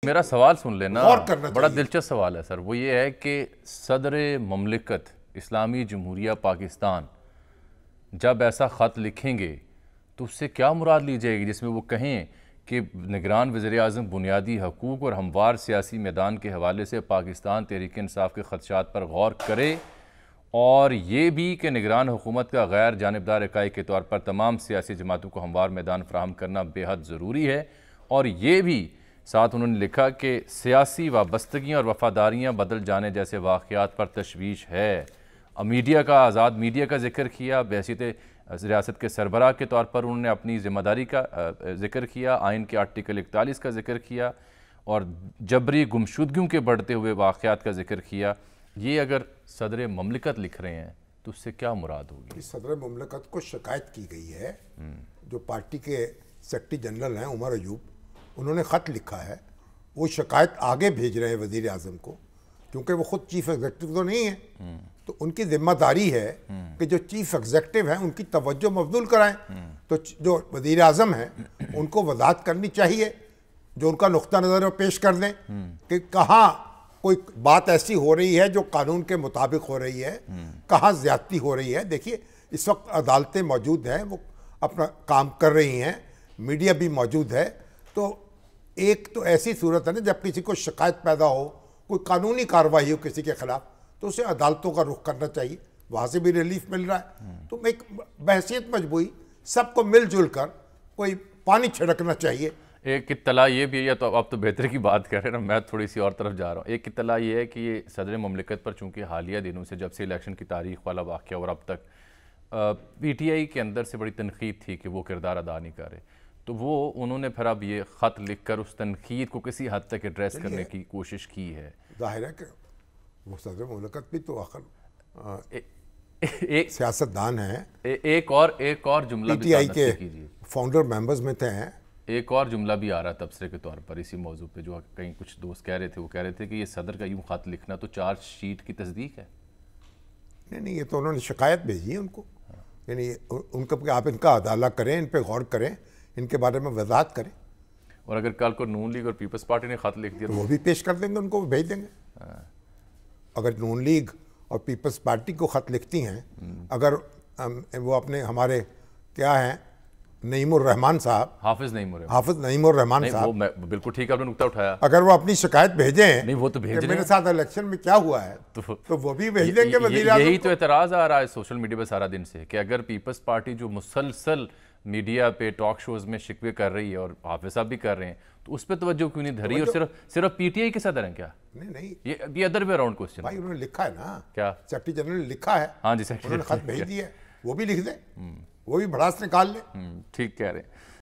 میرا سوال سن لینا، غور کرنا بڑا چاہیے۔ دلچسپ سوال ہے سر، وہ یہ ہے کہ صدر مملکت اسلامی جمہوریہ پاکستان جب ایسا خط لکھیں گے تو اس سے کیا مراد لی جائے گی، جس میں وہ کہیں کہ نگران وزیر اعظم بنیادی حقوق اور ہموار سیاسی میدان کے حوالے سے پاکستان تحریک انصاف کے خدشات پر غور کرے، اور یہ بھی کہ نگران حکومت کا غیر جانبدار اکائی کے طور پر تمام سیاسی جماعتوں کو ہموار میدان فراہم کرنا بے حد ضروری ہے، اور یہ بھی ساتھ انہوں نے لکھا کہ سیاسی وابستگیاں اور وفاداریاں بدل جانے جیسے واقعات پر تشویش ہے۔ میڈیا کا، آزاد میڈیا کا ذکر کیا، بحیثیت ریاست کے سربراہ کے طور پر انہوں نے اپنی ذمہ داری کا ذکر کیا، آئین کے آرٹیکل 41 کا ذکر کیا، اور جبری گمشدگیوں کے بڑھتے ہوئے واقعات کا ذکر کیا۔ یہ اگر صدر مملکت لکھ رہے ہیں تو اس سے کیا مراد ہوگی؟ صدر مملکت کو شکایت کی گئی ہے، جو پارٹی کے سیکرٹری جنرل ہیں عمر ایوب، انہوں نے خط لکھا ہے، وہ شکایت آگے بھیج رہے ہیں وزیر اعظم کو، کیونکہ وہ خود چیف ایگزیکٹو تو نہیں ہیں، تو ان کی ذمہ داری ہے کہ جو چیف ایگزیکٹو ہیں ان کی توجہ مبذول کرائیں، تو جو وزیر اعظم ہیں ان کو وضاحت کرنی چاہیے، جو ان کا نقطہ نظر وہ پیش کر دیں کہ کہاں کوئی بات ایسی ہو رہی ہے جو قانون کے مطابق ہو رہی ہے، کہاں زیادتی ہو رہی ہے۔ دیکھیے اس وقت عدالتیں موجود ہیں، وہ اپنا کام کر رہی ہیں، میڈیا بھی موجود ہے، تو ایک تو ایسی صورت ہے نا جب کسی کو شکایت پیدا ہو، کوئی قانونی کارروائی ہو کسی کے خلاف، تو اسے عدالتوں کا رخ کرنا چاہیے، وہاں سے بھی ریلیف مل رہا ہے، تو ایک بحثیت مجموعی سب کو مل جل کر کوئی پانی چھڑکنا چاہیے۔ ایک اطلاع یہ بھی ہے، تو اب تو بہتر کی بات کر رہے ہیں نا، میں تھوڑی سی اور طرف جا رہا ہوں۔ ایک اطلاع یہ ہے کہ یہ صدر مملکت پر چونکہ حالیہ دنوں سے جب سے الیکشن کی تاریخ والا واقعہ اور اب تک پی ٹی آئی کے اندر سے بڑی تنقید تھی کہ وہ کردار ادا نہیں کر رہے، تو وہ انہوں نے پھر اب یہ خط لکھ کر اس تنقید کو کسی حد تک ایڈریس کرنے کی کوشش کی ہے۔ ظاہر ہے کہ وہ صدر مملکت بھی تو آخر سیاستدان ہیں، ایک اور جملہ پی بھی ٹی آئی کے کیجیے، فاؤنڈر ممبرز میں تھے ہیں۔ ایک اور جملہ بھی آ رہا تبصرے کے طور پر اسی موضوع پہ، جو کہیں کچھ دوست کہہ رہے تھے، وہ کہہ رہے تھے کہ یہ صدر کا یوں خط لکھنا تو چارج شیٹ کی تصدیق ہے۔ نہیں، یہ تو انہوں نے شکایت بھیجی ہے ان کو، یعنی ان کو کہ آپ ان کا عدالہ کریں، ان پہ غور کریں، ان کے بارے میں وضاحت کریں، اور اگر کل کو نون لیگ اور پیپلز پارٹی نے خط لکھ دیا تو وہ بھی پیش کر دیں گے، ان کو بھیج دیں گے۔ اگر نون لیگ اور پیپلز پارٹی کو خط لکھتی ہیں، اگر وہ اپنے ہمارے کیا ہیں نعیم الرحمان صاحب، حافظ نعیم الرحمان صاحب، وہ بالکل ٹھیک آپ نے نقطہ اٹھایا، اگر وہ اپنی شکایت بھیجیں نہیں وہ تو بھیج کہ رہے میرے ساتھ الیکشن میں کیا ہوا ہے، تو وہ بھی بھیج دیں گے وزیر اعظم یہی کو۔ تو اعتراض آ رہا ہے سوشل میڈیا پہ سارا دن سے، کہ اگر پیپلز پارٹی جو مسلسل میڈیا پہ ٹاک شوز میں شکوے کر رہی ہے اور حافظ صاحب بھی کر رہے ہیں، تو اس پہ توجہ کیوں نہیں دھری، اور صرف پی ٹی آئی کے صدر ہیں کیا؟ نہیں، یہ ادر وے اراؤنڈ کوسچن بھائی انہوں نے لکھا ہے نا، کیا سیکرٹری جنرل نے لکھا ہے، ہاں جی انہوں نے سیکرٹری خط بھیج دیا ہے، وہ بھی لکھ دیں، وہ بھی بھڑاس نکال لیں۔ ٹھیک کہہ رہے ہیں۔